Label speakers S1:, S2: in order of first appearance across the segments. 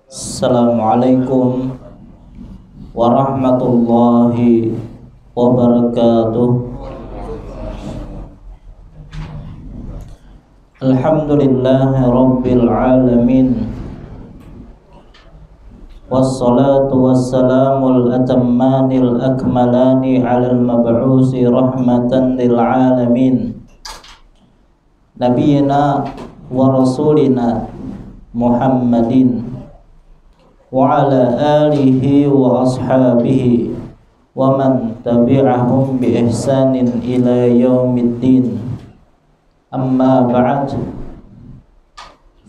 S1: Assalamualaikum warahmatullahi wabarakatuh. Alhamdulillahi rabbil alamin. Wassalatu wassalamul atammanil akmalani alal mab'usi rahmatan lil alamin, nabiyyina wa rasulina Muhammadin wa ala alihi wa ashabihi wa man tabi'ahum bi ihsanin ila yaumiddin. Amma ba'd,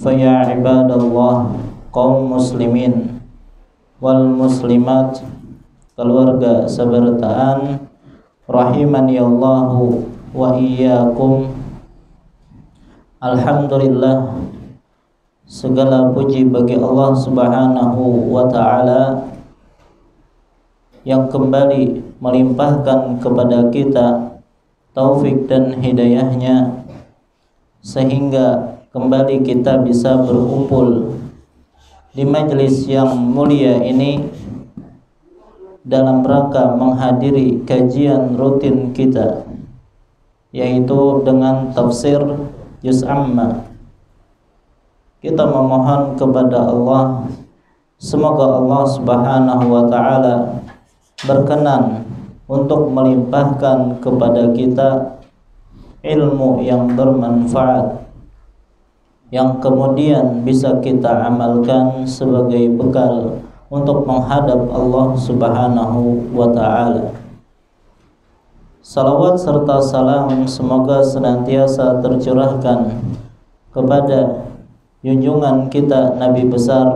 S1: fa ya ibadallah, kaum muslimin wal muslimat, keluarga sebertaan rahimani Allahu wa iyyakum. Alhamdulillah, segala puji bagi Allah Subhanahu wa ta'ala yang kembali melimpahkan kepada kita taufik dan hidayahnya sehingga kembali kita bisa berkumpul di majelis yang mulia ini dalam rangka menghadiri kajian rutin kita, yaitu dengan tafsir juz amma. Kita memohon kepada Allah, semoga Allah Subhanahu wa ta'ala berkenan untuk melimpahkan kepada kita ilmu yang bermanfaat, yang kemudian bisa kita amalkan sebagai bekal untuk menghadap Allah Subhanahu wa ta'ala. Salawat serta salam semoga senantiasa tercurahkan kepada junjungan kita Nabi besar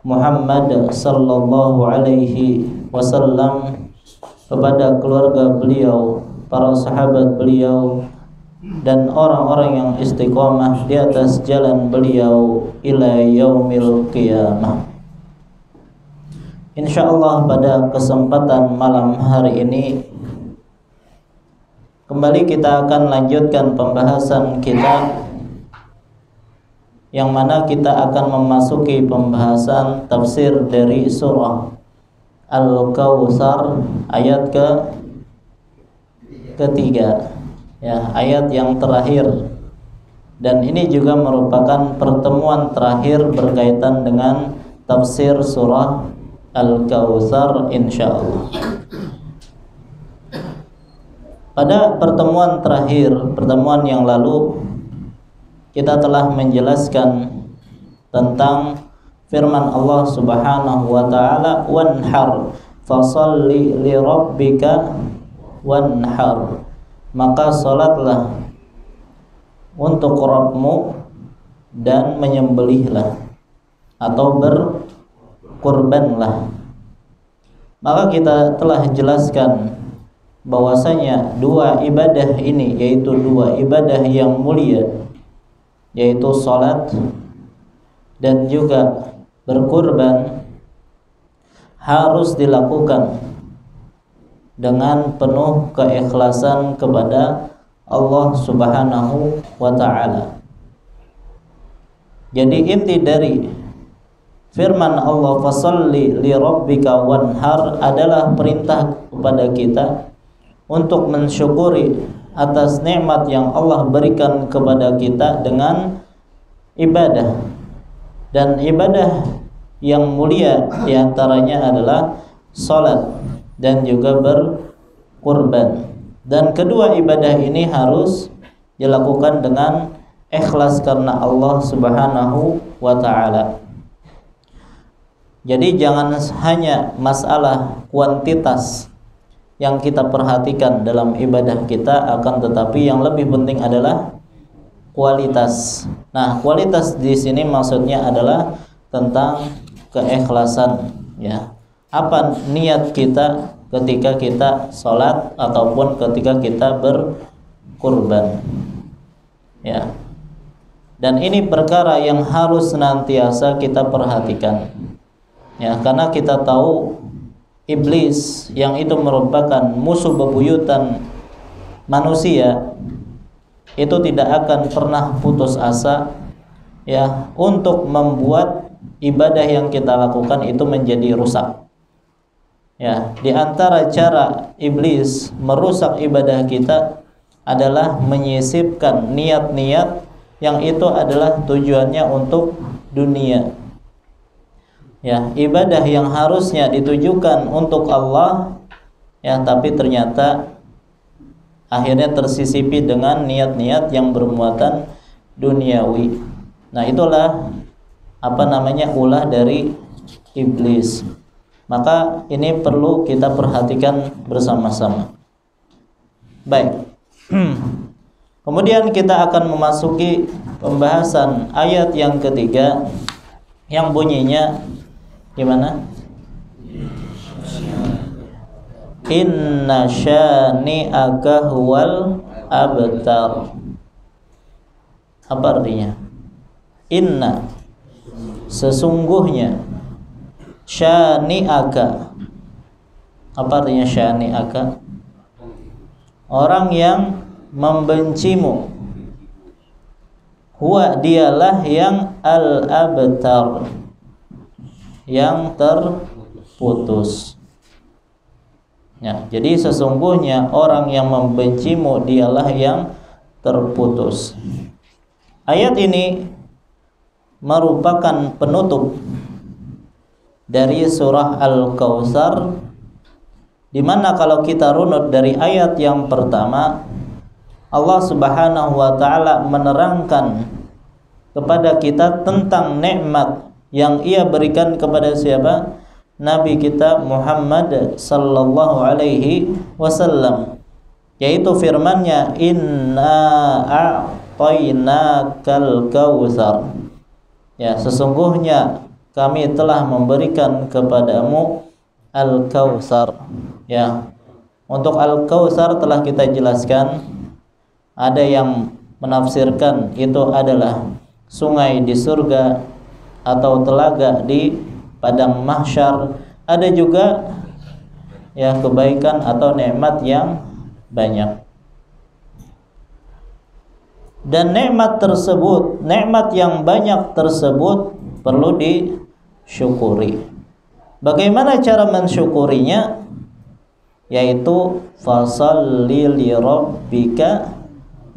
S1: Muhammad sallallahu alaihi wasallam, kepada keluarga beliau, para sahabat beliau, dan orang-orang yang istiqomah di atas jalan beliau ila yaumil qiyamah. Insyaallah pada kesempatan malam hari ini kembali kita akan lanjutkan pembahasan kita, yang mana kita akan memasuki pembahasan tafsir dari surah Al-Kautsar ayat ketiga, ya, ayat yang terakhir, dan ini juga merupakan pertemuan terakhir berkaitan dengan tafsir surah Al-Kautsar insyaallah. Pada pertemuan terakhir, pertemuan yang lalu, kita telah menjelaskan tentang firman Allah Subhanahu wa ta'ala, wanhar fasalli li rabbika wanhar, maka salatlah untuk Rabbmu dan menyembelihlah atau berkurbanlah. Maka kita telah jelaskan bahwasanya dua ibadah ini, yaitu dua ibadah yang mulia, yaitu salat dan juga berkurban, harus dilakukan dengan penuh keikhlasan kepada Allah Subhanahu wa ta'ala. Jadi inti dari firman Allah fasalli li rabbika wanhar adalah perintah kepada kita untuk mensyukuri atas nikmat yang Allah berikan kepada kita dengan ibadah, dan ibadah yang mulia diantaranya adalah salat dan juga berkurban. Dan kedua ibadah ini harus dilakukan dengan ikhlas karena Allah Subhanahu wa ta'ala. Jadi jangan hanya masalah kuantitas yang kita perhatikan dalam ibadah kita, akan tetapi yang lebih penting adalah kualitas. Nah, kualitas di sini maksudnya adalah tentang keikhlasan, ya. Apa niat kita ketika kita sholat ataupun ketika kita berkurban, ya. Dan ini perkara yang harus senantiasa kita perhatikan, ya, karena kita tahu iblis yang itu merupakan musuh bebuyutan manusia itu tidak akan pernah putus asa, ya, untuk membuat ibadah yang kita lakukan itu menjadi rusak. Ya, di antara cara iblis merusak ibadah kita adalah menyisipkan niat-niat yang itu adalah tujuannya untuk dunia. Ya, ibadah yang harusnya ditujukan untuk Allah, ya, tapi ternyata akhirnya tersisipi dengan niat-niat yang bermuatan duniawi. Nah, itulah ulah dari iblis. Maka ini perlu kita perhatikan bersama-sama. Baik. Kemudian kita akan memasuki pembahasan ayat yang ketiga yang bunyinya gimana? Inna syani'aka huwal abtar. Apa artinya? Inna, sesungguhnya, syani'aka. Apa artinya syani'aka? Orang yang membencimu. Huwa, dialah yang al-abtar, yang terputus. Ya, jadi sesungguhnya orang yang membencimu dialah yang terputus. Ayat ini merupakan penutup dari surah Al-Kautsar, di mana kalau kita runut dari ayat yang pertama, Allah Subhanahu wa taala menerangkan kepada kita tentang nikmat yang Ia berikan kepada siapa? Nabi kita Muhammad sallallahu alaihi wasallam, yaitu firman-Nya, inna a'tainakal kautsar. Ya, sesungguhnya kami telah memberikan kepadamu Al-Kautsar. Ya, untuk Al-Kautsar telah kita jelaskan, ada yang menafsirkan itu adalah sungai di surga atau telaga di padang mahsyar. Ada juga ya kebaikan atau nikmat yang banyak. Dan nikmat tersebut, nikmat yang banyak tersebut perlu disyukuri. Bagaimana cara mensyukurinya? Yaitu fasholli li rabbika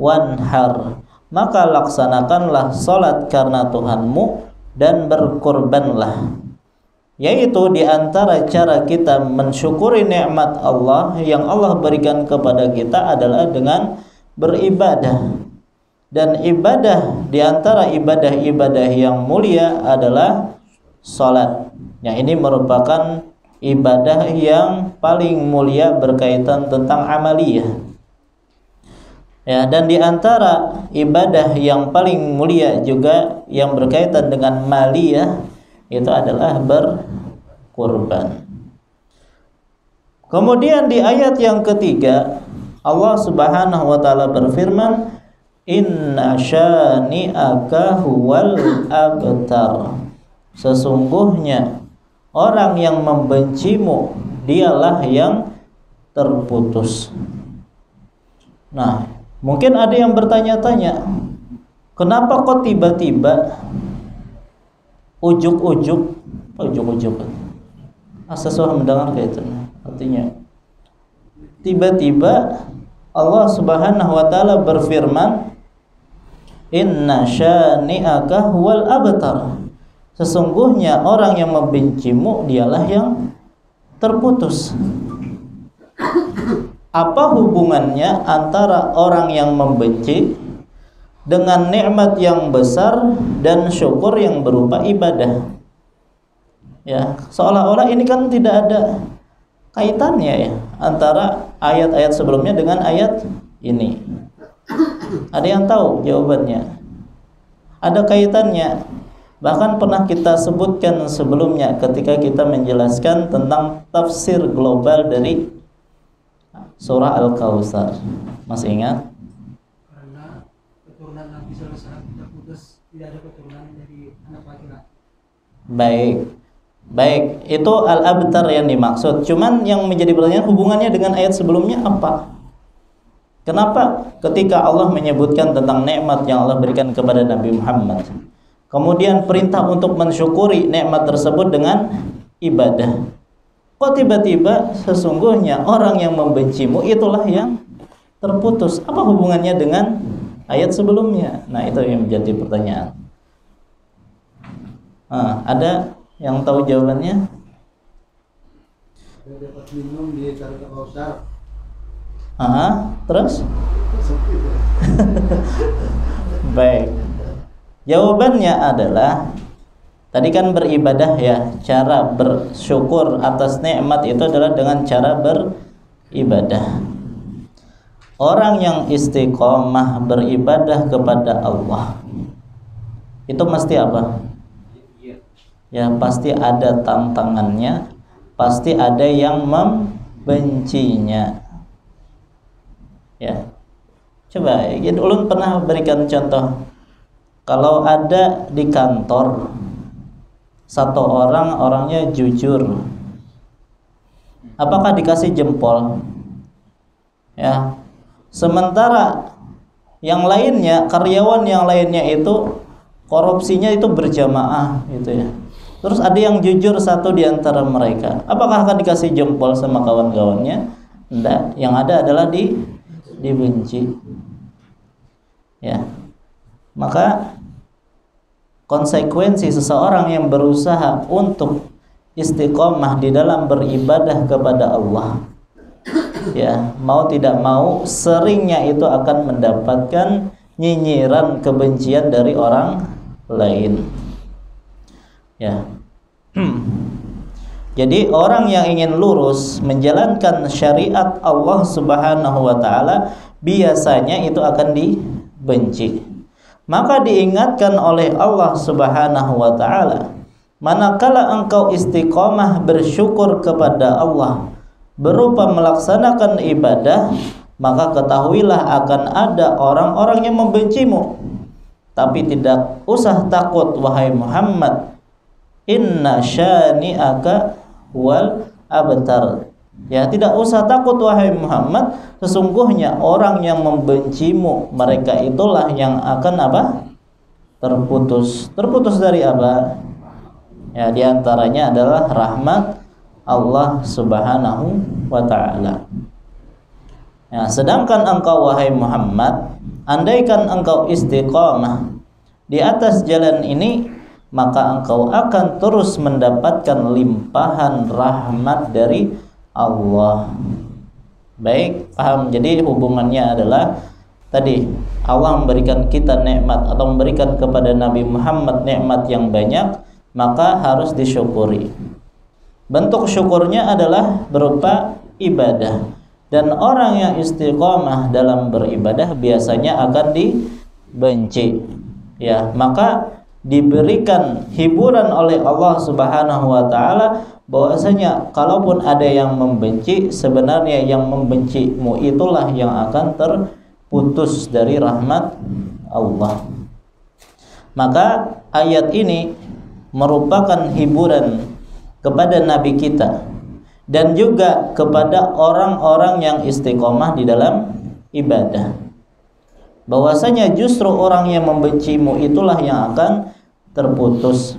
S1: wanhar. Maka laksanakanlah salat karena Tuhanmu dan berkorbanlah. Yaitu di antara cara kita mensyukuri nikmat Allah yang Allah berikan kepada kita adalah dengan beribadah. Dan ibadah, di antara ibadah-ibadah yang mulia adalah salat. Yang ini merupakan ibadah yang paling mulia berkaitan tentang amaliyah. Ya, dan di antara ibadah yang paling mulia juga yang berkaitan dengan maliyah itu adalah berkurban. Kemudian di ayat yang ketiga, Allah Subhanahu wa taala berfirman, inna syani'aka huwal abtar. Sesungguhnya orang yang membencimu dialah yang terputus. Nah, mungkin ada yang bertanya-tanya, kenapa kok tiba-tiba ujuk-ujuk sesuai mendengar kayak itu. Artinya tiba-tiba Allah Subhanahu wa taala berfirman, inna syani'aka huwal abtar. Sesungguhnya orang yang membencimu dialah yang terputus. Apa hubungannya antara orang yang membenci dengan nikmat yang besar dan syukur yang berupa ibadah? Ya, seolah-olah ini kan tidak ada kaitannya ya antara ayat-ayat sebelumnya dengan ayat ini. Ada yang tahu jawabannya? Ada kaitannya. Bahkan pernah kita sebutkan sebelumnya ketika kita menjelaskan tentang tafsir global dari surah Al-Kautsar. Masih ingat?
S2: Karena keturunan Nabi sallallahu alaihi wasallam tidak putus, tidak ada keturunan dari anak laki-laki. Baik, itu al-abtar yang dimaksud. Cuman yang menjadi pertanyaan, hubungannya dengan ayat sebelumnya apa? Kenapa ketika Allah menyebutkan tentang nikmat yang Allah berikan kepada Nabi Muhammad,
S1: Kemudian perintah untuk mensyukuri nikmat tersebut dengan ibadah. Kok tiba-tiba sesungguhnya orang yang membencimu itulah yang terputus? Apa hubungannya dengan ayat sebelumnya? Nah, itu yang menjadi pertanyaan. Ada yang tahu jawabannya?
S2: Dapat minum di Kartu Kausar.
S1: Terus? Baik. Jawabannya adalah tadi kan beribadah ya, cara bersyukur atas nikmat itu adalah dengan cara beribadah. Orang yang istiqomah beribadah kepada Allah itu mesti apa? Ya pasti ada tantangannya, pasti ada yang membencinya. Ya. Coba, ulun pernah berikan contoh. Kalau ada di kantor satu orang, orangnya jujur, apakah dikasih jempol? Ya. Sementara yang lainnya, karyawan yang lainnya itu korupsinya itu berjamaah gitu ya. Terus ada yang jujur satu di antara mereka. Apakah akan dikasih jempol sama kawan-kawannya? Tidak. Yang ada adalah dibenci. Ya. Maka konsekuensi seseorang yang berusaha untuk istiqomah di dalam beribadah kepada Allah, ya, mau tidak mau seringnya itu akan mendapatkan nyinyiran kebencian dari orang lain. Ya. Jadi orang yang ingin lurus menjalankan syariat Allah Subhanahu wa taala biasanya itu akan dibenci. Maka diingatkan oleh Allah Subhanahu wa taala, manakala engkau istiqomah bersyukur kepada Allah berupa melaksanakan ibadah, maka ketahuilah akan ada orang-orang yang membencimu. Tapi tidak usah takut wahai Muhammad, inna syani'aka wal abtar. Ya, tidak usah takut wahai Muhammad, sesungguhnya orang yang membencimu mereka itulah yang akan apa? Terputus. Terputus dari apa? Ya, diantaranya adalah rahmat Allah Subhanahu wa ta'ala. Ya, sedangkan engkau wahai Muhammad, andaikan engkau istiqamah di atas jalan ini, maka engkau akan terus mendapatkan limpahan rahmat dari Allah. Baik, paham? Jadi hubungannya adalah tadi Allah memberikan kita nikmat atau memberikan kepada Nabi Muhammad nikmat yang banyak, maka harus disyukuri. Bentuk syukurnya adalah berupa ibadah. Dan orang yang istiqomah dalam beribadah biasanya akan dibenci. Ya, maka diberikan hiburan oleh Allah Subhanahu wa taala bahwasanya kalaupun ada yang membenci, sebenarnya yang membencimu itulah yang akan terputus dari rahmat Allah. Maka ayat ini merupakan hiburan kepada nabi kita dan juga kepada orang-orang yang istiqomah di dalam ibadah, bahwasanya justru orang yang membencimu itulah yang akan terputus.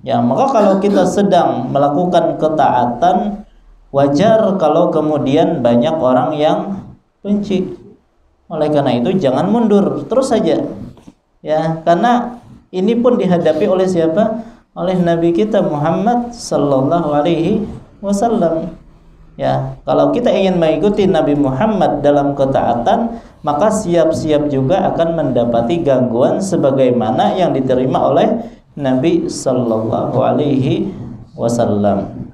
S1: Ya, maka kalau kita sedang melakukan ketaatan, wajar kalau kemudian banyak orang yang benci. Oleh karena itu jangan mundur, terus saja. Ya, karena ini pun dihadapi oleh siapa? Oleh Nabi kita Muhammad sallallahu alaihi wasallam. Ya, kalau kita ingin mengikuti Nabi Muhammad dalam ketaatan, maka siap-siap juga akan mendapati gangguan sebagaimana yang diterima oleh Nabi sallallahu alaihi wasallam.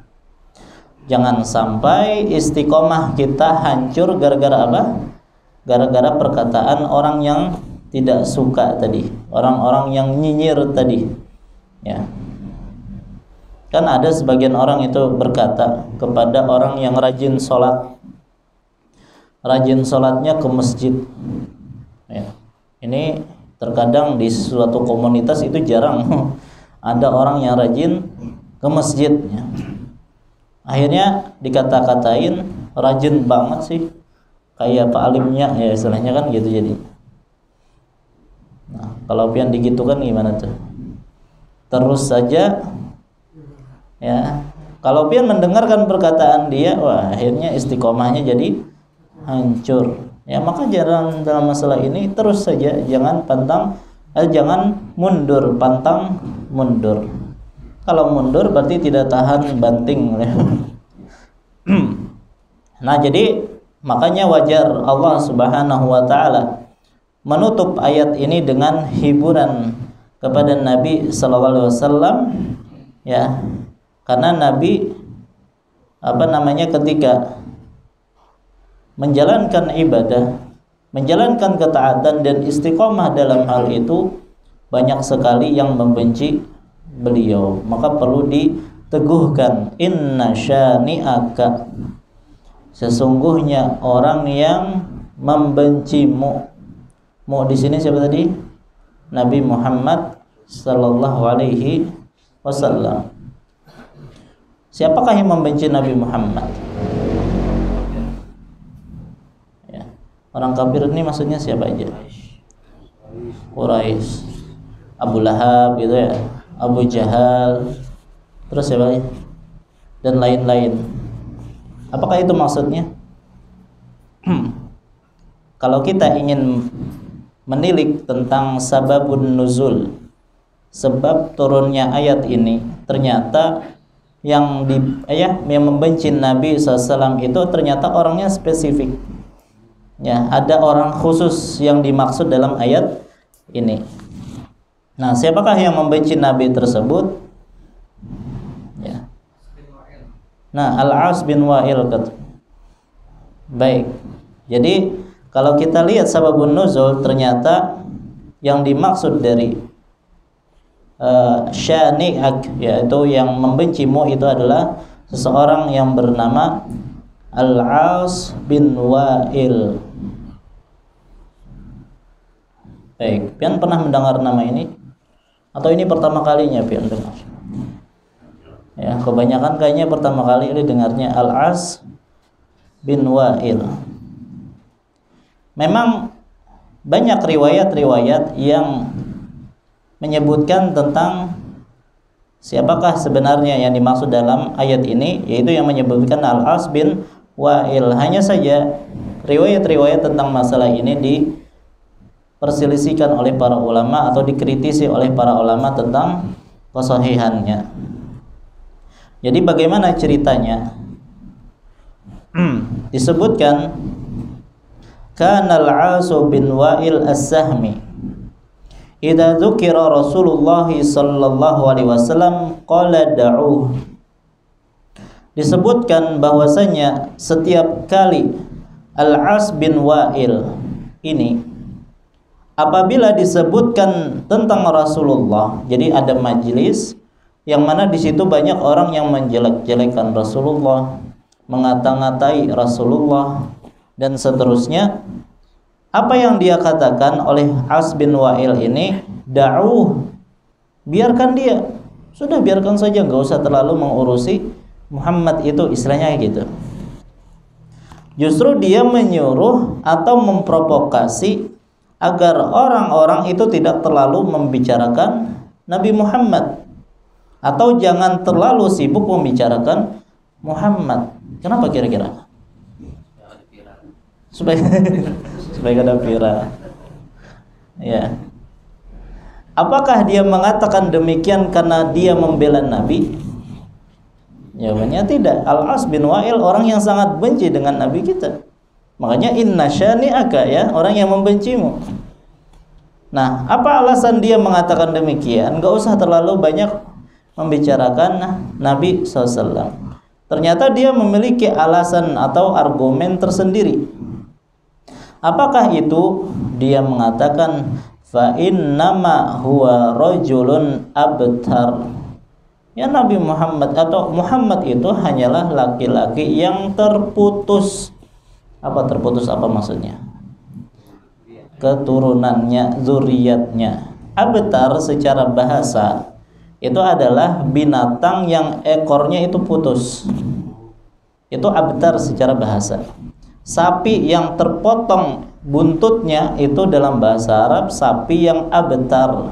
S1: Jangan sampai istiqomah kita hancur gara-gara apa? Gara-gara perkataan orang yang tidak suka tadi, orang-orang yang nyinyir tadi. Ya. Kan ada sebagian orang itu berkata kepada orang yang rajin sholat, rajin sholatnya ke masjid. Ya. Ini terkadang di suatu komunitas itu jarang ada orang yang rajin ke masjid. Ya. Akhirnya dikata-katain rajin banget sih, kayak Pak Alimnya ya istilahnya kan gitu jadi. Nah, kalau pian digitu kan gimana tuh? terus saja, ya. Kalau pian mendengarkan perkataan dia, wah akhirnya istiqomahnya jadi hancur. Ya, maka jangan dalam masalah ini terus saja, jangan jangan mundur, pantang mundur. Kalau mundur berarti tidak tahan banting. Nah, jadi makanya wajar Allah Subhanahu wa taala menutup ayat ini dengan hiburan kepada Nabi sallallahu alaihi wasallam, ya. Karena Nabi ketika menjalankan ibadah, menjalankan ketaatan dan istiqomah dalam hal itu, banyak sekali yang membenci beliau. Maka perlu diteguhkan, inna syani'aka, sesungguhnya orang yang membencimu. Mu di sini siapa tadi? Nabi Muhammad sallallahu alaihi wasallam. Siapakah yang membenci Nabi Muhammad? Ya. Orang kafir ini maksudnya siapa aja? Quraisy, Abu Lahab gitu ya, Abu Jahal, terus siapa lagi? Dan lain-lain. Apakah itu maksudnya? Kalau kita ingin menilik tentang sababun nuzul, sebab turunnya ayat ini, ternyata yang membenci Nabi SAW itu ternyata orangnya spesifik. Ya, ada orang khusus yang dimaksud dalam ayat ini. Nah, siapakah yang membenci Nabi tersebut? Ya. Nah, Al-As bin Wa'il. Baik. Jadi kalau kita lihat sababun nuzul, ternyata yang dimaksud dari syani'ak, yaitu yang membencimu, itu adalah seseorang yang bernama Al-As bin Wa'il. Baik, pian pernah mendengar nama ini? Atau ini pertama kalinya pian dengar? Ya, kebanyakan kayaknya pertama kali ini dengarnya Al-As bin Wa'il. Memang banyak riwayat-riwayat yang menyebutkan tentang siapakah sebenarnya yang dimaksud dalam ayat ini, yaitu yang menyebutkan Al-As bin Wa'il. Hanya saja riwayat-riwayat tentang masalah ini diperselisihkan oleh para ulama atau dikritisi oleh para ulama tentang kesahihannya. Jadi bagaimana ceritanya? Disebutkan kana Al-As bin Wa'il As-Sahmi idza dzukira Rasulullah sallallahu alaihi wasallam qala da'uh. Disebutkan bahwasanya setiap kali Al-As bin Wa'il ini apabila disebutkan tentang Rasulullah, jadi ada majelis yang mana di situ banyak orang yang menjelek-jelekan Rasulullah, mengata-ngatai Rasulullah dan seterusnya. Apa yang dia katakan oleh As bin Wa'il ini, da'uh, biarkan dia, sudah biarkan saja, nggak usah terlalu mengurusi Muhammad itu, istilahnya gitu. Justru dia menyuruh atau memprovokasi agar orang-orang itu tidak terlalu membicarakan Nabi Muhammad, atau jangan terlalu sibuk membicarakan Muhammad. Kenapa kira-kira? Supaya ada viral. Ya. Apakah dia mengatakan demikian karena dia membela Nabi? Jawabannya tidak. Al-As bin Wa'il orang yang sangat benci dengan Nabi kita. Makanya inna syani'aka, ya, orang yang membencimu. Nah, apa alasan dia mengatakan demikian? Gak usah terlalu banyak membicarakan Nabi SAW. Ternyata dia memiliki alasan atau argumen tersendiri. Apakah itu? Dia mengatakan fa innama huwa rajulun abtar. Ya, Nabi Muhammad atau Muhammad itu hanyalah laki-laki yang terputus. Apa terputus, apa maksudnya? Keturunannya, zuriatnya. Abtar secara bahasa itu adalah binatang yang ekornya itu putus. Itu abtar secara bahasa. Sapi yang terpotong buntutnya itu dalam bahasa Arab sapi yang abtar.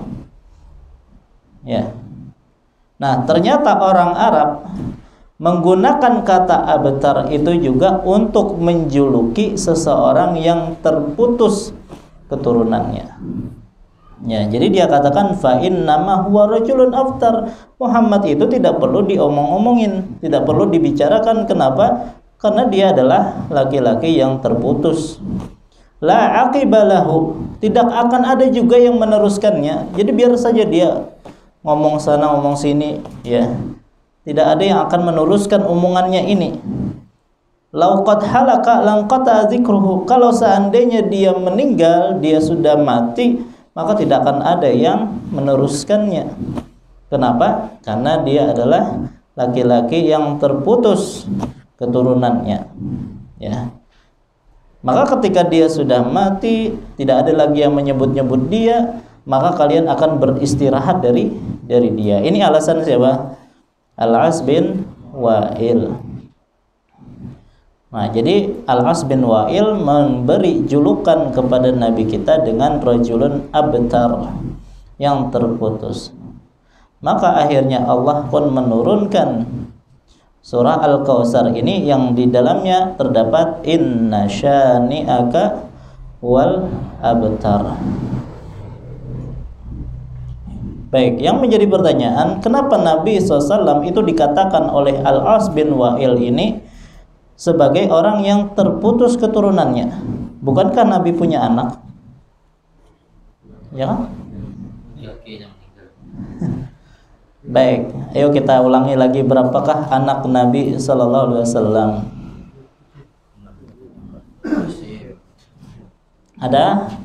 S1: Ya. Nah, ternyata orang Arab menggunakan kata abtar itu juga untuk menjuluki seseorang yang terputus keturunannya. Ya, jadi dia katakan fa innama huwa rajulun aftar. Muhammad itu tidak perlu diomong-omongin, tidak perlu dibicarakan. Kenapa? Karena dia adalah laki-laki yang terputus. La aqibalahu, tidak akan ada juga yang meneruskannya. Jadi biar saja dia ngomong sana ngomong sini, ya. Tidak ada yang akan meneruskan omongannya ini. Lau qad halaka lanqata dzikruhu. Kalau seandainya dia meninggal, dia sudah mati, maka tidak akan ada yang meneruskannya. Kenapa? Karena dia adalah laki-laki yang terputus keturunannya. Ya. Maka ketika dia sudah mati, tidak ada lagi yang menyebut-nyebut dia, maka kalian akan beristirahat dari dia. Ini alasan siapa? Al-As bin Wa'il. Nah, jadi Al-As bin Wa'il memberi julukan kepada Nabi kita dengan rajulun abtar, yang terputus. Maka akhirnya Allah pun menurunkan surah Al-Kautsar ini yang di dalamnya terdapat inna syani'aka wal abtar. Baik, yang menjadi pertanyaan, kenapa Nabi SAW itu dikatakan oleh Al-As bin Wa'il ini sebagai orang yang terputus keturunannya? Bukankah Nabi punya anak? Ya kan? Baik, ayo kita ulangi lagi, berapakah anak Nabi sallallahu alaihi wasallam? Ada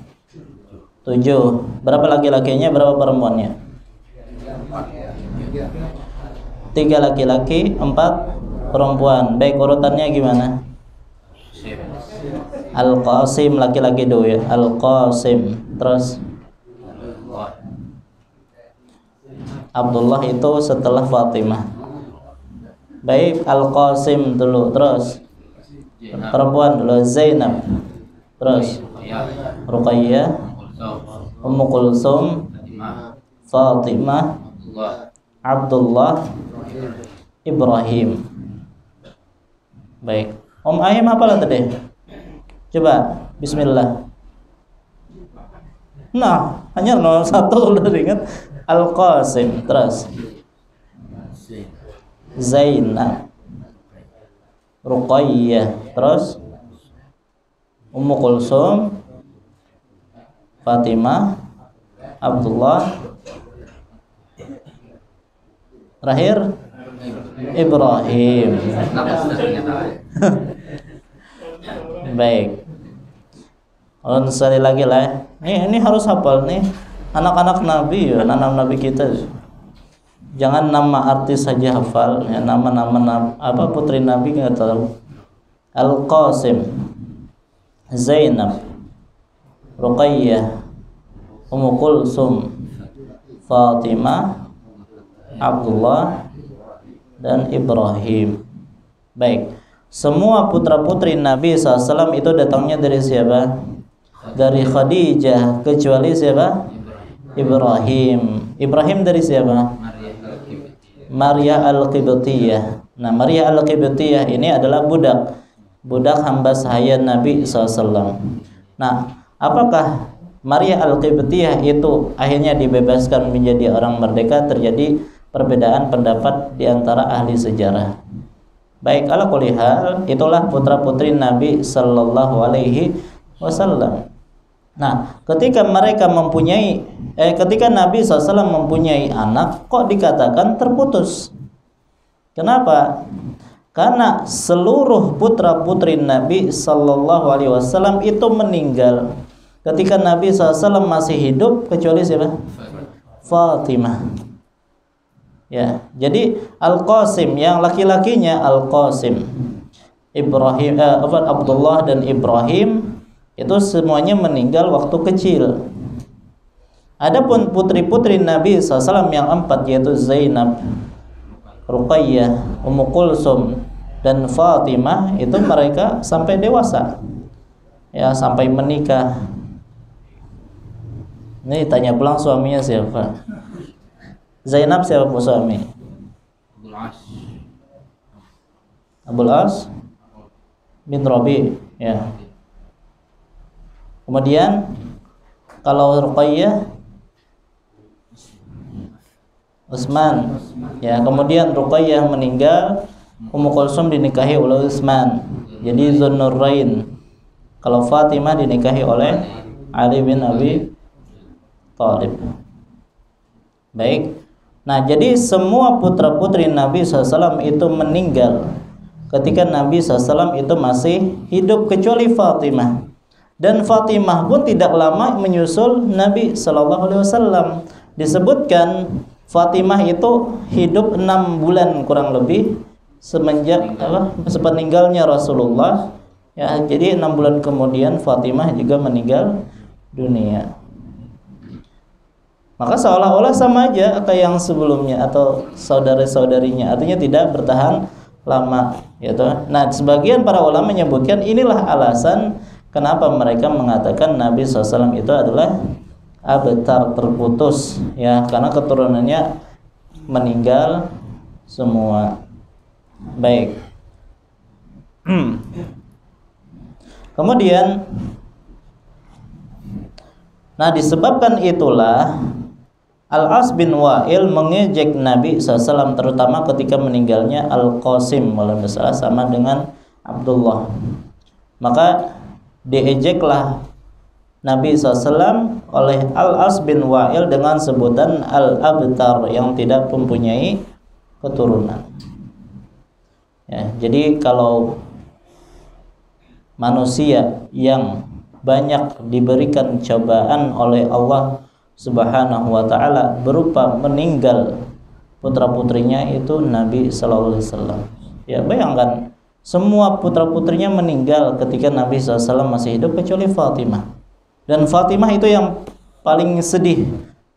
S1: 7. Berapa laki-lakinya, berapa perempuannya? 3 laki-laki, 4 perempuan. Baik, urutannya gimana? Al-Qasim laki-laki dulu ya. Al-Qasim. Terus Abdullah itu setelah Fatimah. Baik, Al-Qasim dulu. Terus perempuan dulu, Zainab. Terus Ruqayyah, Ummu Kulsum, Fatimah, Abdullah, Ibrahim. Baik, Om Aim apa tadi? Coba, bismillah. Nah, hanya 01 udah ingat. Al-Qasim, terus Zainab, Ruqayyah, terus Ummu Kulsum, Fatimah, Abdullah, terakhir Ibrahim. Baik. Sekali lagi lah. Ini harus hafal nih. Anak-anak Nabi ya, anak Nabi kita. Jangan nama artis saja hafal, ya, nama-nama apa putri Nabi nggak tahu. Al-Qasim, Zainab, Ruqayyah, Ummu Kulsum, Fatimah, Abdullah, dan Ibrahim. Baik, semua putra-putri Nabi SAW itu datangnya dari siapa? Dari Khadijah, kecuali siapa? Ibrahim. Ibrahim dari siapa? Maria Al-Qibtiyah. Nah, Maria Al-Qibtiyah ini adalah budak hamba sahaya Nabi SAW. Nah, apakah Maria Al-Qibtiyah itu akhirnya dibebaskan menjadi orang merdeka? Terjadi perbedaan pendapat di antara ahli sejarah. Baik, ala kulli hal, itulah putra-putri Nabi sallallahu alaihi wasallam. Nah, ketika Nabi SAW mempunyai anak, kok dikatakan terputus? Kenapa? Karena seluruh putra-putri Nabi sallallahu alaihi wasallam itu meninggal ketika Nabi SAW masih hidup, kecuali siapa? Fatimah. Ya, jadi Al-Qasim yang laki-lakinya Al-Qasim, Ibrahim, Abdullah dan Ibrahim itu semuanya meninggal waktu kecil. Adapun putri-putri Nabi SAW yang 4, yaitu Zainab, Ruqayyah, Ummu Kulsum, dan Fatimah, itu mereka sampai dewasa, ya, sampai menikah. Ini tanya pulang suaminya siapa? Zainab siapa suami? Abul As bin Rabi, ya. Kemudian kalau Ruqayyah Utsman, ya. Kemudian Ruqayyah meninggal, Ummu Kulsum dinikahi oleh Utsman, jadi Zunnurain. Kalau Fatimah dinikahi oleh Ali bin Abi Thalib. Baik. Nah, jadi semua putra-putri Nabi SAW itu meninggal ketika Nabi SAW itu masih hidup kecuali Fatimah. Dan Fatimah pun tidak lama menyusul Nabi SAW. Disebutkan Fatimah itu hidup 6 bulan kurang lebih semenjak sepeninggalnya Rasulullah. Ya, jadi 6 bulan kemudian Fatimah juga meninggal dunia. Maka seolah-olah sama aja kayak yang sebelumnya atau saudara-saudarinya, artinya tidak bertahan lama, gitu. Nah, sebagian para ulama menyebutkan inilah alasan kenapa mereka mengatakan Nabi SAW itu adalah abtar, terputus, ya, karena keturunannya meninggal semua. Baik. Kemudian, nah, disebabkan itulah Al-As bin Wa'il mengejek Nabi SAW, terutama ketika meninggalnya Al-Qasim, kalau salah sama dengan Abdullah. Maka diejeklah Nabi SAW oleh Al-As bin Wa'il dengan sebutan Al-Abtar, yang tidak mempunyai keturunan. Ya, jadi kalau manusia yang banyak diberikan cobaan oleh Allah Subhanahu wa ta'ala berupa meninggal putra-putrinya, itu Nabi sallallahu alaihi wasallam. Ya, bayangkan semua putra-putrinya meninggal ketika Nabi SAW masih hidup kecuali Fatimah. Dan Fatimah itu yang paling sedih,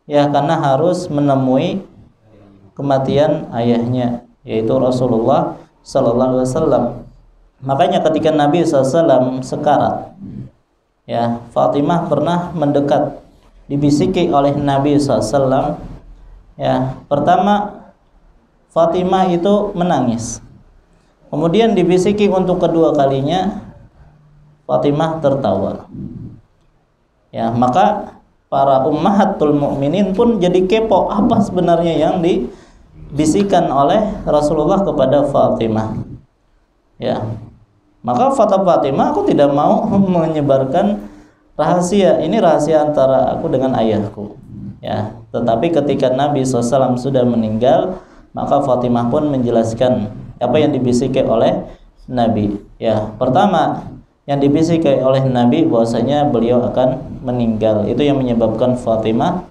S1: ya, karena harus menemui kematian ayahnya, yaitu Rasulullah sallallahu alaihi wasallam. Makanya ketika Nabi SAW sekarat, ya, Fatimah pernah mendekat, dibisiki oleh Nabi SAW. Ya, pertama Fatimah itu menangis. Kemudian dibisiki untuk kedua kalinya, Fatimah tertawa. Ya, maka para ummahatul mukminin pun jadi kepo, apa sebenarnya yang dibisikan oleh Rasulullah kepada Fatimah. Ya, maka Fatimah, aku tidak mau menyebarkan rahasia, ini rahasia antara aku dengan ayahku, ya. Tetapi ketika Nabi SAW sudah meninggal, maka Fatimah pun menjelaskan apa yang dibisiki oleh Nabi. Ya, pertama yang dibisiki oleh Nabi bahwasanya beliau akan meninggal, itu yang menyebabkan Fatimah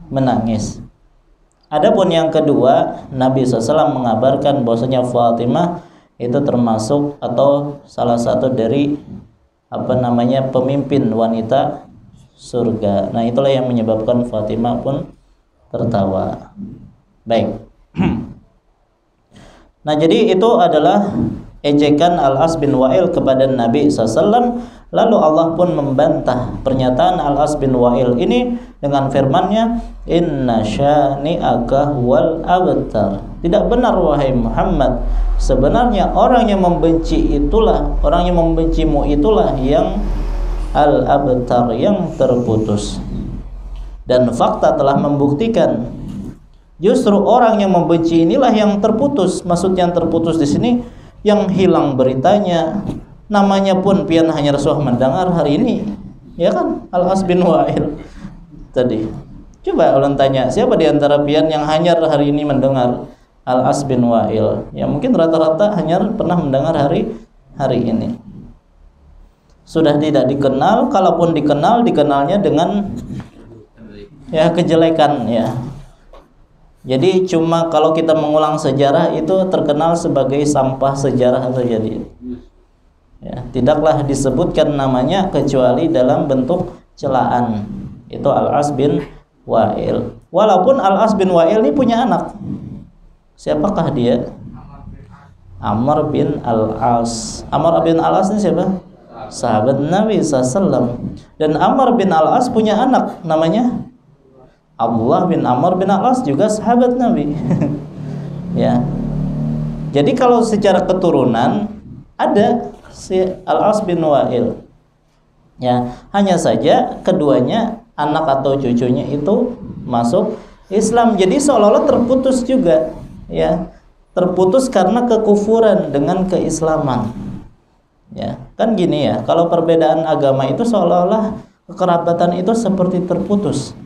S1: menangis. Adapun yang kedua, Nabi SAW mengabarkan bahwasanya Fatimah itu termasuk atau salah satu dari pemimpin wanita surga. Nah, itulah yang menyebabkan Fatimah pun tertawa. Baik. Nah, jadi itu adalah ejekan Al-As bin Wa'il kepada Nabi SAW. Lalu Allah pun membantah pernyataan Al-As bin Wa'il ini dengan firman-Nya, "Inna syani'aka wal abtar." Tidak benar wahai Muhammad, sebenarnya orang yang membencimu itulah yang al-abtar, yang terputus. Dan fakta telah membuktikan justru orang yang membenci inilah yang terputus. Maksud yang terputus di sini yang hilang beritanya, namanya pun pian hanya Rasulullah mendengar hari ini, ya kan? Al-As bin Wa'il tadi. Coba ulun tanya, siapa di antara pian yang hanya hari ini mendengar Al-As bin Wa'il? Ya, mungkin rata-rata hanya pernah mendengar hari ini. Sudah tidak dikenal, kalaupun dikenalnya dengan ya kejelekan, ya. Jadi cuma kalau kita mengulang sejarah itu terkenal sebagai sampah sejarah saja dia. Ya, tidaklah disebutkan namanya kecuali dalam bentuk celaan. Itu Al-As bin Wa'il. Walaupun Al-As bin Wa'il ini punya anak. Siapakah dia? Amr bin Al-As. Amr bin Al-As ini siapa? Sahabat Nabi SAW. Dan Amr bin Al-As punya anak namanya Abdullah bin Amr bin Al-As, juga sahabat Nabi. Ya. Jadi kalau secara keturunan ada si Al-As bin Wa'il. Ya, hanya saja keduanya anak atau cucunya itu masuk Islam. Jadi seolah-olah terputus juga, ya. Terputus karena kekufuran dengan keislaman. Ya, kan gini ya, kalau perbedaan agama itu seolah-olah kekerabatan itu seperti terputus.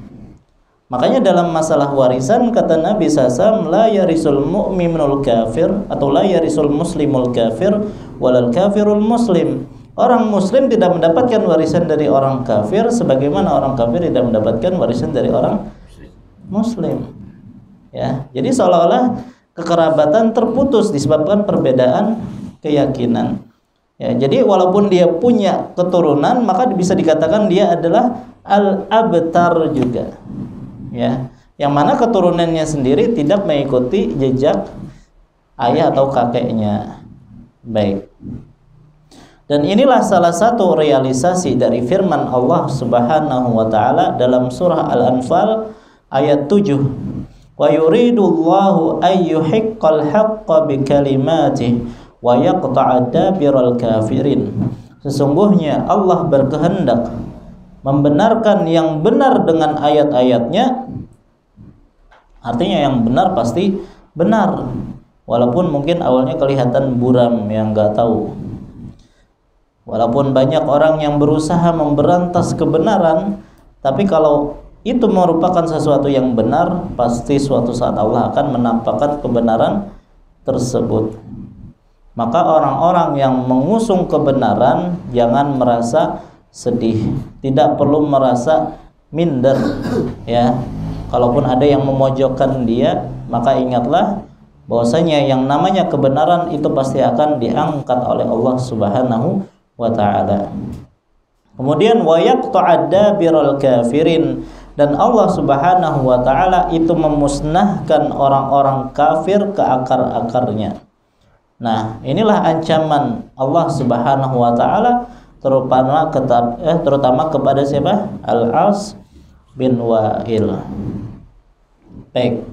S1: Makanya dalam masalah warisan kata Nabi SAW, la yarisul mu'minul kafir atau la yarisul muslimul kafir walal kafirul muslim. Orang muslim tidak mendapatkan warisan dari orang kafir sebagaimana orang kafir tidak mendapatkan warisan dari orang muslim. Ya, jadi seolah-olah kekerabatan terputus disebabkan perbedaan keyakinan. Ya, jadi walaupun dia punya keturunan, maka bisa dikatakan dia adalah al-abtar juga. Ya, yang mana keturunannya sendiri tidak mengikuti jejak ayah atau kakeknya. Baik. Dan inilah salah satu realisasi dari firman Allah Subhanahu wa taala dalam surah Al-Anfal ayat 7. Wa yuridullahu ayyuhiqqal haqqa bikalimatihi wa yaqta'a dabiral kafirin. Sesungguhnya Allah berkehendak membenarkan yang benar dengan ayat-ayatnya. Artinya yang benar pasti benar, walaupun mungkin awalnya kelihatan buram yang nggak tahu. Walaupun banyak orang yang berusaha memberantas kebenaran, tapi kalau itu merupakan sesuatu yang benar, pasti suatu saat Allah akan menampakkan kebenaran tersebut. Maka orang-orang yang mengusung kebenaran jangan merasa sedih, tidak perlu merasa minder, ya. Kalaupun ada yang memojokkan dia, maka ingatlah bahwasanya yang namanya kebenaran itu pasti akan diangkat oleh Allah Subhanahu wa taala. Kemudian wa yaqta'a dabiral kafirin, dan Allah Subhanahu wa taala itu memusnahkan orang-orang kafir ke akar-akarnya. Nah, inilah ancaman Allah Subhanahu wa taala terutama kepada siapa? Al-As bin Wa'il. Baik.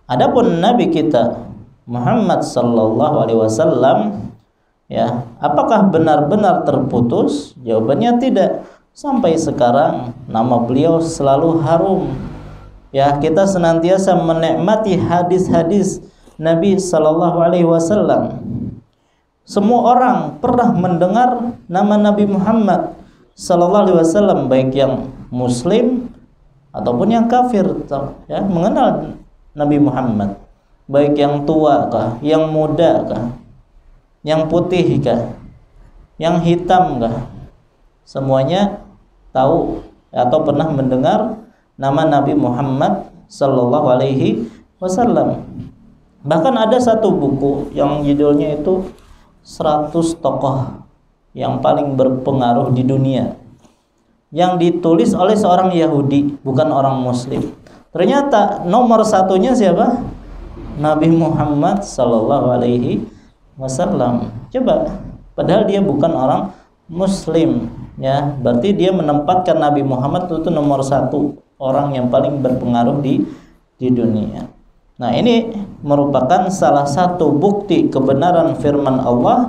S1: Adapun Nabi kita Muhammad sallallahu alaihi wasallam, ya, apakah benar-benar terputus? Jawabannya tidak. Sampai sekarang nama beliau selalu harum. Ya, kita senantiasa menikmati hadis-hadis Nabi sallallahu alaihi wasallam. Semua orang pernah mendengar nama Nabi Muhammad sallallahu alaihi wasallam, baik yang muslim ataupun yang kafir, ya, mengenal Nabi Muhammad, baik yang tua kah, yang muda kah, yang putih kah, yang hitam kah, semuanya tahu atau pernah mendengar nama Nabi Muhammad sallallahu alaihi wasallam. Bahkan ada satu buku yang judulnya itu 100 tokoh yang paling berpengaruh di dunia, yang ditulis oleh seorang Yahudi, bukan orang Muslim. Ternyata nomor satunya siapa? Nabi Muhammad sallallahu alaihi wasallam. Coba, padahal dia bukan orang Muslim, ya. Berarti dia menempatkan Nabi Muhammad itu nomor satu orang yang paling berpengaruh di dunia. Nah, ini merupakan salah satu bukti kebenaran firman Allah,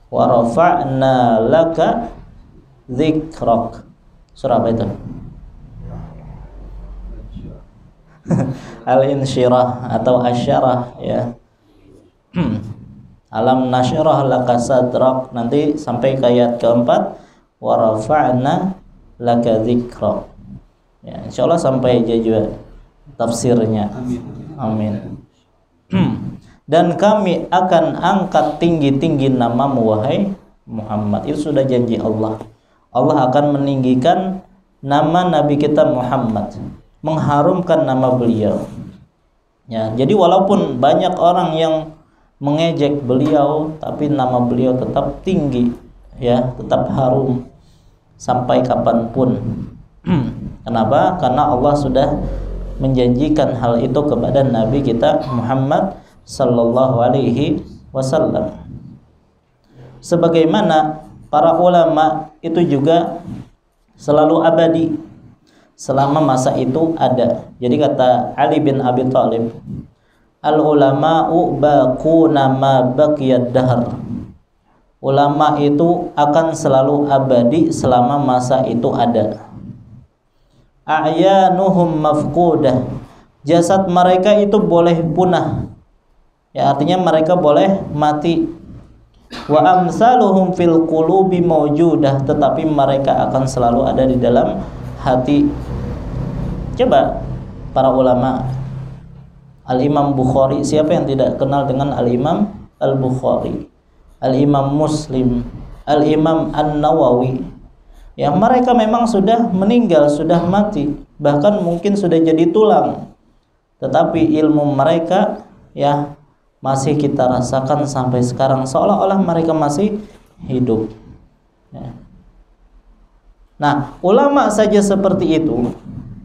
S1: wa rafa'na laka dzikrak. Surah apa itu? Al-Insyirah atau Asyarah, ya. Alam nasyrah laka sadrak, nanti sampai ke ayat keempat, wa rafa'na laka dzikrak. Ya, insyaallah sampai juga tafsirnya. Amin. Dan kami akan angkat tinggi-tinggi namamu wahai Muhammad. Itu sudah janji Allah. Allah akan meninggikan nama Nabi kita Muhammad, mengharumkan nama beliau. Ya, jadi walaupun banyak orang yang mengejek beliau, tapi nama beliau tetap tinggi, ya, tetap harum sampai kapanpun. Kenapa? Karena Allah sudah menjanjikan hal itu kepada Nabi kita Muhammad sallallahu alaihi wasallam. Sebagaimana para ulama itu juga selalu abadi selama masa itu ada. Jadi kata Ali bin Abi Thalib, al ulama'u baquna ma baqiyad dahr. Ulama itu akan selalu abadi selama masa itu ada. A'yanuhum mafqudah, jasad mereka itu boleh punah, ya artinya mereka boleh mati. Wa amsaluhum fil qulubi mawjudah, tetapi mereka akan selalu ada di dalam hati. Coba para ulama, Al-Imam Bukhari, siapa yang tidak kenal dengan Al-Imam Al-Bukhari, Al-Imam Muslim, Al-Imam An-Nawawi. Ya, mereka memang sudah meninggal, sudah mati, bahkan mungkin sudah jadi tulang, tetapi ilmu mereka ya masih kita rasakan sampai sekarang, seolah-olah mereka masih hidup ya. Nah, ulama saja seperti itu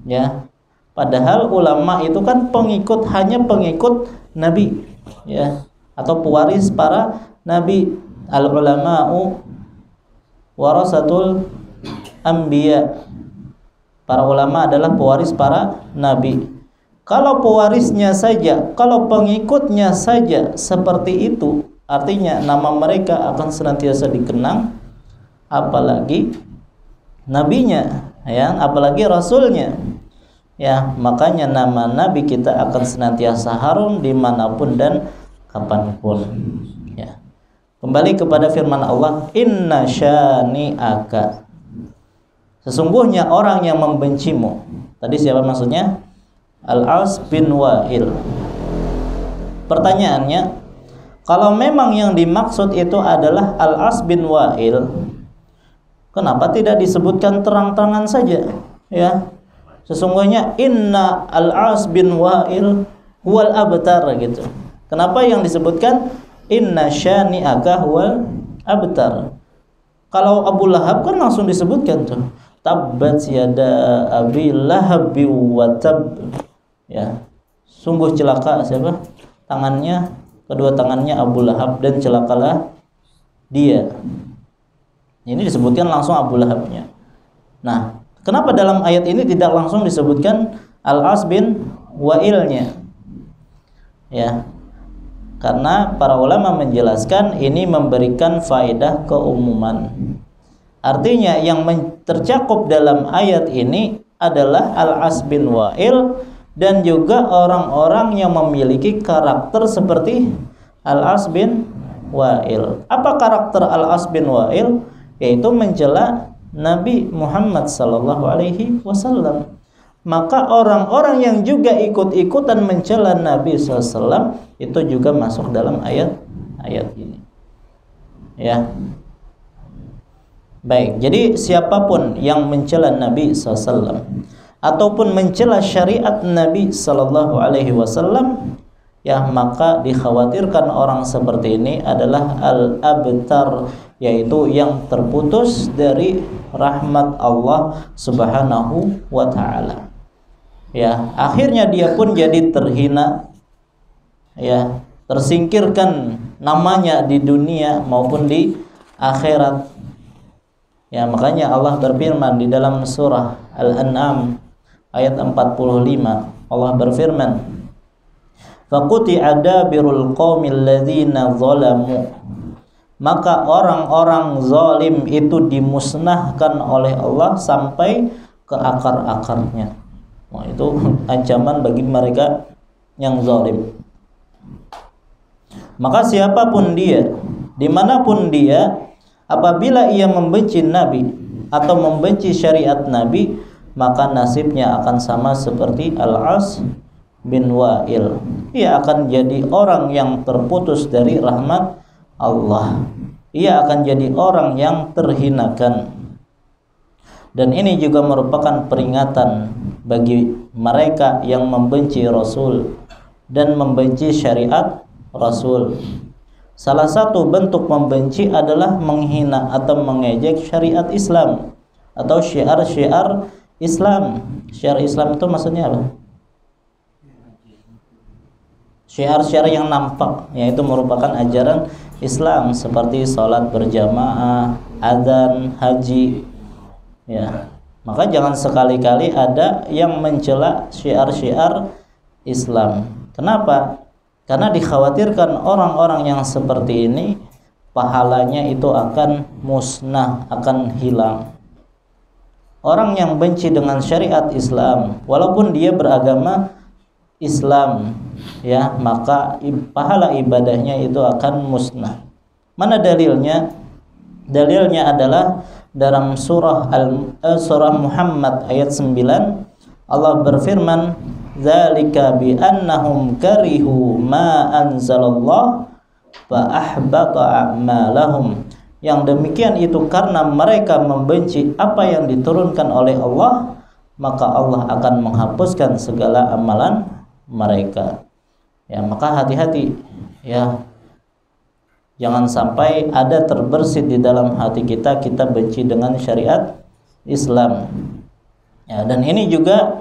S1: ya, padahal ulama itu kan pengikut, hanya pengikut Nabi ya, atau pewaris para Nabi. Al-ulama'u warasatul anbiya, para ulama adalah pewaris para Nabi. Kalau pewarisnya saja, kalau pengikutnya saja seperti itu, artinya nama mereka akan senantiasa dikenang, apalagi nabinya ya, apalagi rasulnya ya. Makanya nama nabi kita akan senantiasa harum dimanapun dan kapanpun ya. Kembali kepada firman Allah, inna syani'aka, sesungguhnya orang yang membencimu. Tadi siapa maksudnya? Al-As bin Wa'il. Pertanyaannya, kalau memang yang dimaksud itu adalah Al-As bin Wa'il, kenapa tidak disebutkan terang-terangan saja ya? Sesungguhnya inna Al-As bin Wa'il huwal abtar gitu. Kenapa yang disebutkan inna syani'aka huwal abtar? Kalau Abu Lahab kan langsung disebutkan tuh, tabbat yada abi lahabi wa tab ya, sungguh celaka siapa? Tangannya, kedua tangannya Abu Lahab, dan celakalah dia. Ini disebutkan langsung Abu Lahabnya. Nah, kenapa dalam ayat ini tidak langsung disebutkan Al-As bin Wa'ilnya? Ya, karena para ulama menjelaskan ini memberikan faedah keumuman. Artinya yang tercakup dalam ayat ini adalah Al-As bin Wa'il dan juga orang-orang yang memiliki karakter seperti Al-As bin Wa'il. Apa karakter Al-As bin Wa'il? Yaitu mencela Nabi Muhammad sallallahu alaihi wasallam. Maka orang-orang yang juga ikut-ikutan mencela Nabi SAW itu juga masuk dalam ayat ini. Ya. Baik, jadi siapapun yang mencela Nabi SAW ataupun mencela syariat Nabi Sallallahu Alaihi Wasallam, ya maka dikhawatirkan orang seperti ini adalah al-abtar, yaitu yang terputus dari rahmat Allah Subhanahu wa Ta'ala. Ya, akhirnya dia pun jadi terhina, ya, tersingkirkan namanya di dunia maupun di akhirat. Ya, makanya Allah berfirman di dalam surah Al-An'am ayat 45. Allah berfirman, faquti'a dabirul qaumil ladzina zalamu, maka orang-orang zalim itu dimusnahkan oleh Allah sampai ke akar-akarnya. Wah, itu ancaman bagi mereka yang zalim. Maka siapapun dia, dimanapun dia, apabila ia membenci Nabi atau membenci syariat Nabi, maka nasibnya akan sama seperti Al-As bin Wa'il. Ia akan jadi orang yang terputus dari rahmat Allah. Ia akan jadi orang yang terhinakan. Dan ini juga merupakan peringatan bagi mereka yang membenci Rasul dan membenci syariat Rasul. Salah satu bentuk membenci adalah menghina atau mengejek syariat Islam atau syiar-syiar Islam. Syiar Islam itu maksudnya apa? Syiar-syiar yang nampak, yaitu merupakan ajaran Islam seperti sholat berjamaah, adzan, haji. Ya, maka jangan sekali-kali ada yang mencela syiar-syiar Islam. Kenapa? Karena dikhawatirkan orang-orang yang seperti ini pahalanya itu akan musnah, akan hilang. Orang yang benci dengan syariat Islam, walaupun dia beragama Islam, ya, maka pahala ibadahnya itu akan musnah. Mana dalilnya? Dalilnya adalah dalam surah Muhammad ayat 9, Allah berfirman, "Dzalika bi annahum karihu ma anzalallah fa ahbata a'malahum." Yang demikian itu karena mereka membenci apa yang diturunkan oleh Allah, maka Allah akan menghapuskan segala amalan mereka. Ya, maka hati-hati, ya. Jangan sampai ada terbersit di dalam hati kita benci dengan syariat Islam. Ya, dan ini juga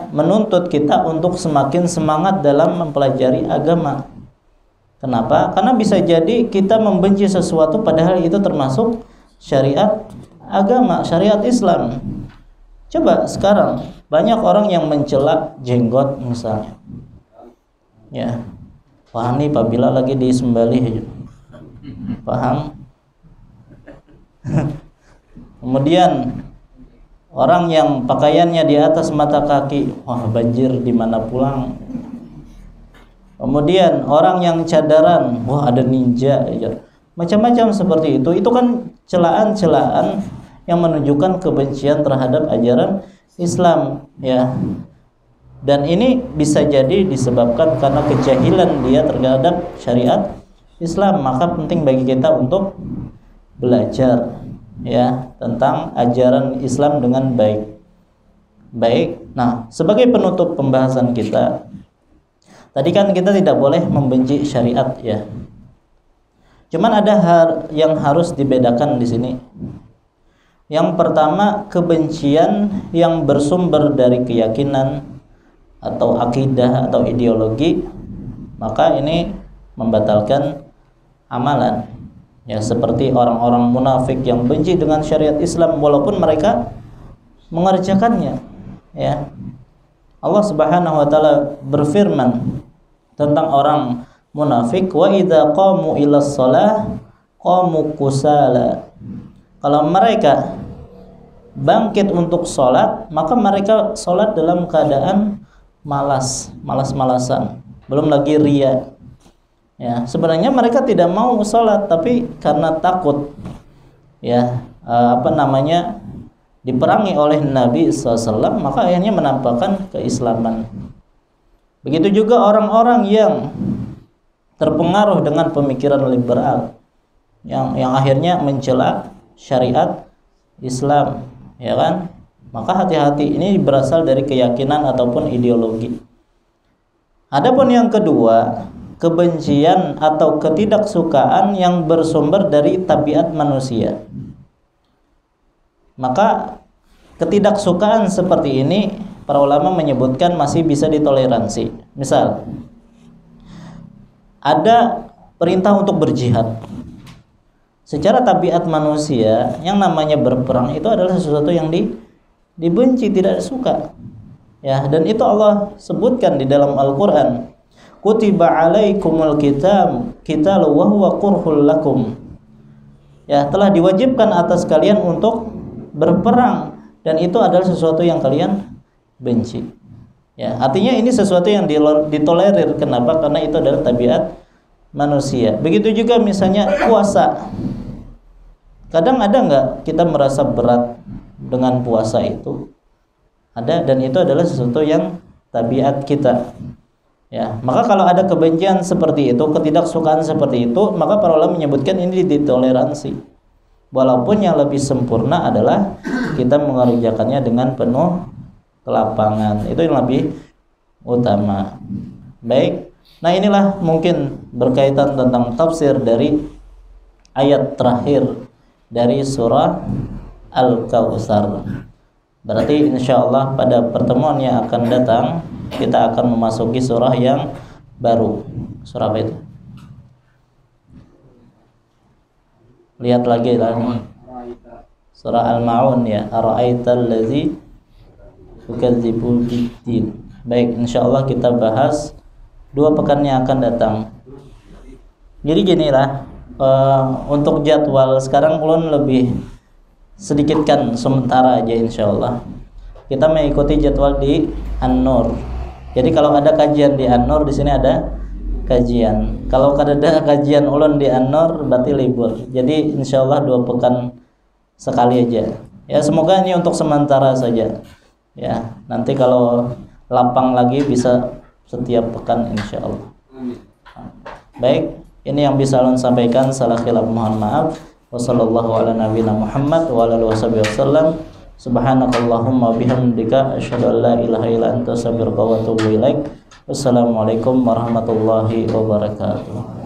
S1: menuntut kita untuk semakin semangat dalam mempelajari agama. Kenapa? Karena bisa jadi kita membenci sesuatu padahal itu termasuk syariat agama, syariat Islam. Coba sekarang banyak orang yang mencela jenggot misalnya. Ya. Wah, nih Pak Bila lagi disembelih. Paham? Kemudian orang yang pakaiannya di atas mata kaki, wah banjir di mana pulang. Kemudian orang yang cadaran, wah ada ninja, ya. Macam-macam seperti itu kan celaan-celaan yang menunjukkan kebencian terhadap ajaran Islam, ya. Dan ini bisa jadi disebabkan karena kejahilan dia terhadap syariat Islam. Maka penting bagi kita untuk belajar, ya, tentang ajaran Islam dengan baik. Nah, sebagai penutup pembahasan kita, tadi kan kita tidak boleh membenci syariat, ya. Cuman ada hal yang harus dibedakan di sini. Yang pertama, kebencian yang bersumber dari keyakinan atau akidah atau ideologi, maka ini membatalkan amalan. Ya, seperti orang-orang munafik yang benci dengan syariat Islam walaupun mereka mengerjakannya, ya. Allah Subhanahu wa taala berfirman tentang orang munafik, wa idza qamu ilas shalah qamu kusala. Kalau mereka bangkit untuk sholat, maka mereka sholat dalam keadaan malas-malasan, belum lagi ria. Ya, sebenarnya mereka tidak mau sholat, tapi karena takut, ya, diperangi oleh Nabi SAW, maka akhirnya menampakkan keislaman. Begitu juga orang-orang yang terpengaruh dengan pemikiran liberal, yang akhirnya mencela syariat Islam, ya kan? Maka hati-hati, ini berasal dari keyakinan ataupun ideologi. Adapun yang kedua, kebencian atau ketidaksukaan yang bersumber dari tabiat manusia. Maka ketidaksukaan seperti ini para ulama menyebutkan masih bisa ditoleransi. Misal, ada perintah untuk berjihad. Secara tabiat manusia, yang namanya berperang itu adalah sesuatu yang dibenci, tidak suka. Ya, dan itu Allah sebutkan di dalam Al-Qur'an. Kutiba 'alaikumul qitalu wa huwa kurhul lakum. Ya, telah diwajibkan atas kalian untuk berperang dan itu adalah sesuatu yang kalian benci. Ya, artinya ini sesuatu yang ditolerir. Kenapa? Karena itu adalah tabiat manusia. Begitu juga misalnya puasa. Kadang ada enggak kita merasa berat dengan puasa itu? Ada, dan itu adalah sesuatu yang tabiat kita. Ya, maka kalau ada kebencian seperti itu, ketidaksukaan seperti itu, maka para ulama menyebutkan ini ditoleransi. Walaupun yang lebih sempurna adalah kita mengerjakannya dengan penuh kelapangan. Itu yang lebih utama. Baik. Nah, inilah mungkin berkaitan tentang tafsir dari ayat terakhir dari surah Al-Kautsar. Berarti insyaallah pada pertemuan yang akan datang kita akan memasuki surah yang baru. Surah apa itu? Lihat lagi lah. Surah Al-Ma'un, ya. Ara'aital ladzi yukadzibu biddin. Baik, insyaallah kita bahas 2 pekan yang akan datang. Jadi gini lah, untuk jadwal sekarang ulun lebih sedikitkan sementara aja insyaallah. Kita mengikuti jadwal di An-Nur. Jadi kalau ada kajian di An-Nur, di sini ada kajian. Kalau ada kajian ulun di An-Nur berarti libur. Jadi insyaallah 2 pekan sekali aja. Ya semoga ini untuk sementara saja. Ya, nanti kalau lapang lagi bisa setiap pekan insyaallah. Baik, ini yang bisa ulun sampaikan, salah khilaf mohon maaf. Wassallallahu ala nabiyina Muhammad wa ala alihi wasallam. Subhanakallahumma bihamdika asyhadu an la ilaha illa anta astaghfiruka wa atubu ilaik. Wassalamualaikum warahmatullahi wabarakatuh.